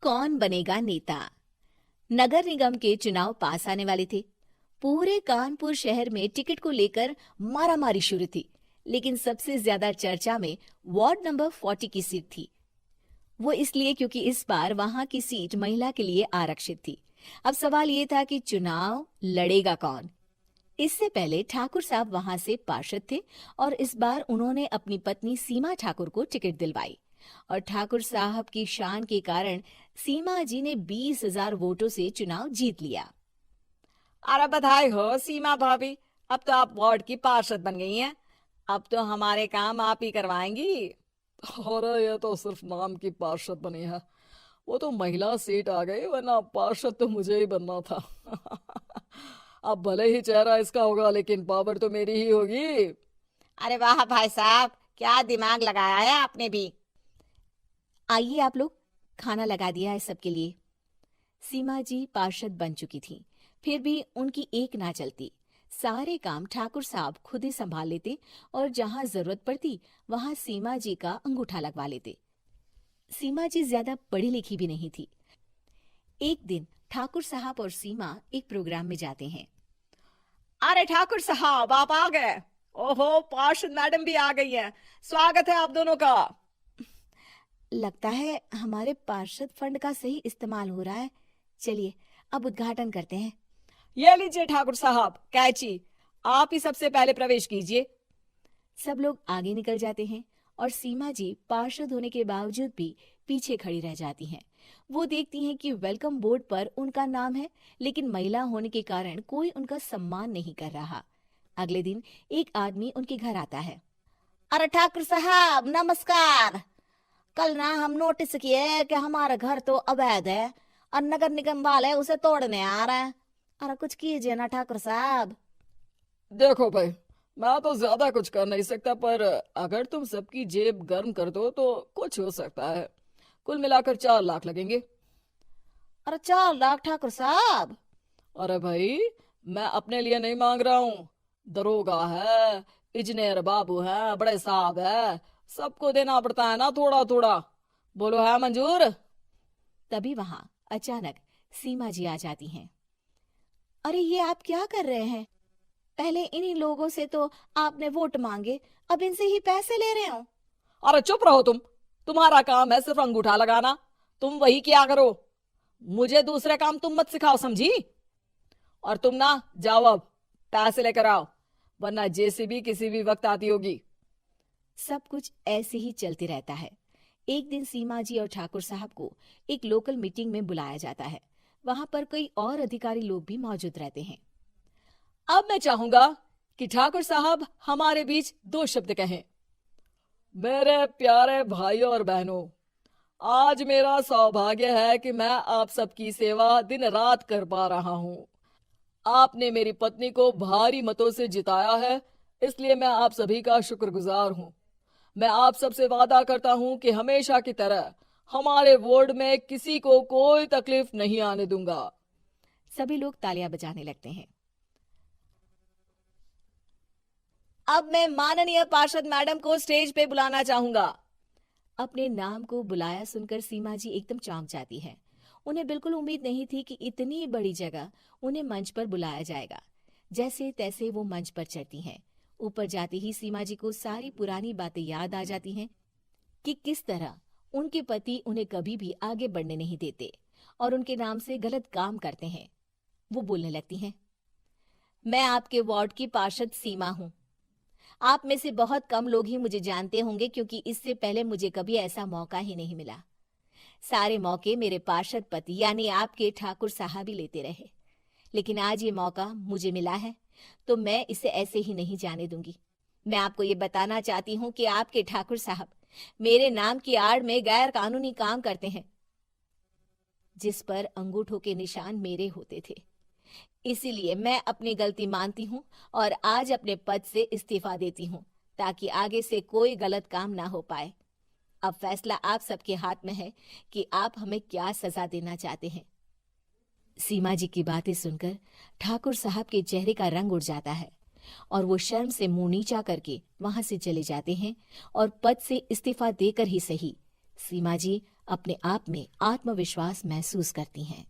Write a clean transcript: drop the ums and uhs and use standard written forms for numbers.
कौन बनेगा नेता। नगर निगम के चुनाव पास आने वाले थे। पूरे कानपुर शहर में टिकट को लेकर मारामारी शुरू थी, लेकिन सबसे ज्यादा चर्चा में वार्ड नंबर 40 की सीट थी। वो इसलिए क्योंकि इस बार वहां की सीट महिला के लिए आरक्षित थी। अब सवाल ये था कि चुनाव लड़ेगा कौन। इससे पहले ठाकुर साहब वहां से पार्षद थे और इस बार उन्होंने अपनी पत्नी सीमा ठाकुर को टिकट दिलवाई और ठाकुर साहब की शान के कारण सीमा जी ने 20,000 वोटों से चुनाव जीत लिया। अरे बधाई हो सीमा भाभी, अब तो आप वार्ड की पार्षद बन गई हैं। अब तो हमारे काम आप ही करवाएंगी। अरे ये तो सिर्फ नाम की पार्षद बनी है, वो तो महिला सीट आ गई, वरना पार्षद तो मुझे ही बनना था। अब भले ही चेहरा इसका होगा, लेकिन पावर तो मेरी ही होगी। अरे वाह भाई साहब, क्या दिमाग लगाया है आपने भी। आइए आप लोग, खाना लगा दिया है सबके लिए। सीमा जी पार्षद बन चुकी थी, फिर भी उनकी एक ना चलती। सारे काम ठाकुर साहब खुद ही संभाल लेते और जहां जरूरत पड़ती वहां सीमा जी का अंगूठा लगवा लेते। सीमा जी ज्यादा पढ़ी लिखी भी नहीं थी। एक दिन ठाकुर साहब और सीमा एक प्रोग्राम में जाते हैं। अरे ठाकुर साहब, आप आ गए। ओहो, पार्षद मैडम भी आ गई हैं। स्वागत है आप दोनों का। लगता है हमारे पार्षद फंड का सही इस्तेमाल हो रहा है। चलिए अब उद्घाटन करते हैं। ये लीजिए ठाकुर साहब कैची, आप ही सबसे पहले प्रवेश कीजिए। सब लोग आगे निकल जाते हैं और सीमा जी पार्षद होने के बावजूद भी पीछे खड़ी रह जाती हैं। वो देखती हैं कि वेलकम बोर्ड पर उनका नाम है, लेकिन महिला होने के कारण कोई उनका सम्मान नहीं कर रहा। अगले दिन एक आदमी उनके घर आता है। अरे ठाकुर साहब नमस्कार। कल ना हम नोटिस किए कि हमारा घर तो अवैध है और नगर निगम वाले उसे तोड़ने आ रहे हैं। अरे कुछ कीजिए ना ठाकुर साहब। देखो भाई, मैं तो ज्यादा कुछ कर नहीं सकता, पर अगर तुम सबकी जेब गर्म कर दो तो कुछ हो सकता है। कुल मिलाकर 4 लाख लगेंगे। अरे 4 लाख ठाकुर साहब? अरे भाई, मैं अपने लिए नहीं मांग रहा हूँ। दरोगा है, इंजीनियर बाबू है, बड़े साहब है, सबको देना पड़ता है ना थोड़ा थोड़ा। बोलो है मंजूर? तभी वहां अचानक सीमा जी आ जाती हैं। अरे ये आप क्या कर रहे हैं? पहले इन्हीं लोगों से तो आपने वोट मांगे, अब इनसे ही पैसे ले रहे हो। अरे चुप रहो तुम, तुम्हारा काम है सिर्फ अंगूठा लगाना, तुम वही किया करो। मुझे दूसरे काम तुम मत सिखाओ, समझी? और तुम ना जाओ, अब पैसे लेकर आओ, वरना जेसीबी किसी भी वक्त आती होगी। सब कुछ ऐसे ही चलते रहता है। एक दिन सीमा जी और ठाकुर साहब को एक लोकल मीटिंग में बुलाया जाता है। वहां पर कई और अधिकारी लोग भी मौजूद रहते हैं। अब मैं चाहूंगा कि ठाकुर साहब हमारे बीच 2 शब्द कहें। मेरे प्यारे भाइयों और बहनों, आज मेरा सौभाग्य है कि मैं आप सबकी सेवा दिन रात कर पा रहा हूँ। आपने मेरी पत्नी को भारी मतों से जिताया है, इसलिए मैं आप सभी का शुक्रगुजार हूँ। मैं आप सबसे वादा करता हूँ कि हमेशा की तरह हमारे वार्ड में किसी को कोई तकलीफ नहीं आने दूंगा। सभी लोग तालियां बजाने लगते हैं। अब मैं माननीय पार्षद मैडम को स्टेज पे बुलाना चाहूंगा। अपने नाम को बुलाया सुनकर सीमा जी एकदम चौंक जाती है। उन्हें बिल्कुल उम्मीद नहीं थी कि इतनी बड़ी जगह उन्हें मंच पर बुलाया जाएगा। जैसे तैसे वो मंच पर चढ़ती हैं। ऊपर जाती ही सीमा जी को सारी पुरानी बातें याद आ जाती हैं कि किस तरह उनके पति उन्हें कभी भी आगे बढ़ने नहीं देते और उनके नाम से गलत काम करते हैं। वो बोलने लगती हैं। मैं आपके वार्ड की पार्षद सीमा हूँ। आप में से बहुत कम लोग ही मुझे जानते होंगे, क्योंकि इससे पहले मुझे कभी ऐसा मौका ही नहीं मिला। सारे मौके मेरे पार्षद पति यानी आपके ठाकुर साहब ही लेते रहे, लेकिन आज ये मौका मुझे मिला है तो मैं इसे ऐसे ही नहीं जाने दूंगी। मैं आपको ये बताना चाहती हूँ कि आपके ठाकुर साहब मेरे नाम की आड़ में गैर कानूनी काम करते हैं, जिस पर अंगूठों के निशान मेरे होते थे। इसीलिए मैं अपनी गलती मानती हूँ और आज अपने पद से इस्तीफा देती हूँ, ताकि आगे से कोई गलत काम ना हो पाए। अब फैसला आप सबके हाथ में है कि आप हमें क्या सजा देना चाहते हैं। सीमा जी की बातें सुनकर ठाकुर साहब के चेहरे का रंग उड़ जाता है और वो शर्म से मुंह नीचा करके वहां से चले जाते हैं और पद से इस्तीफा देकर ही सही सीमा जी अपने आप में आत्मविश्वास महसूस करती हैं।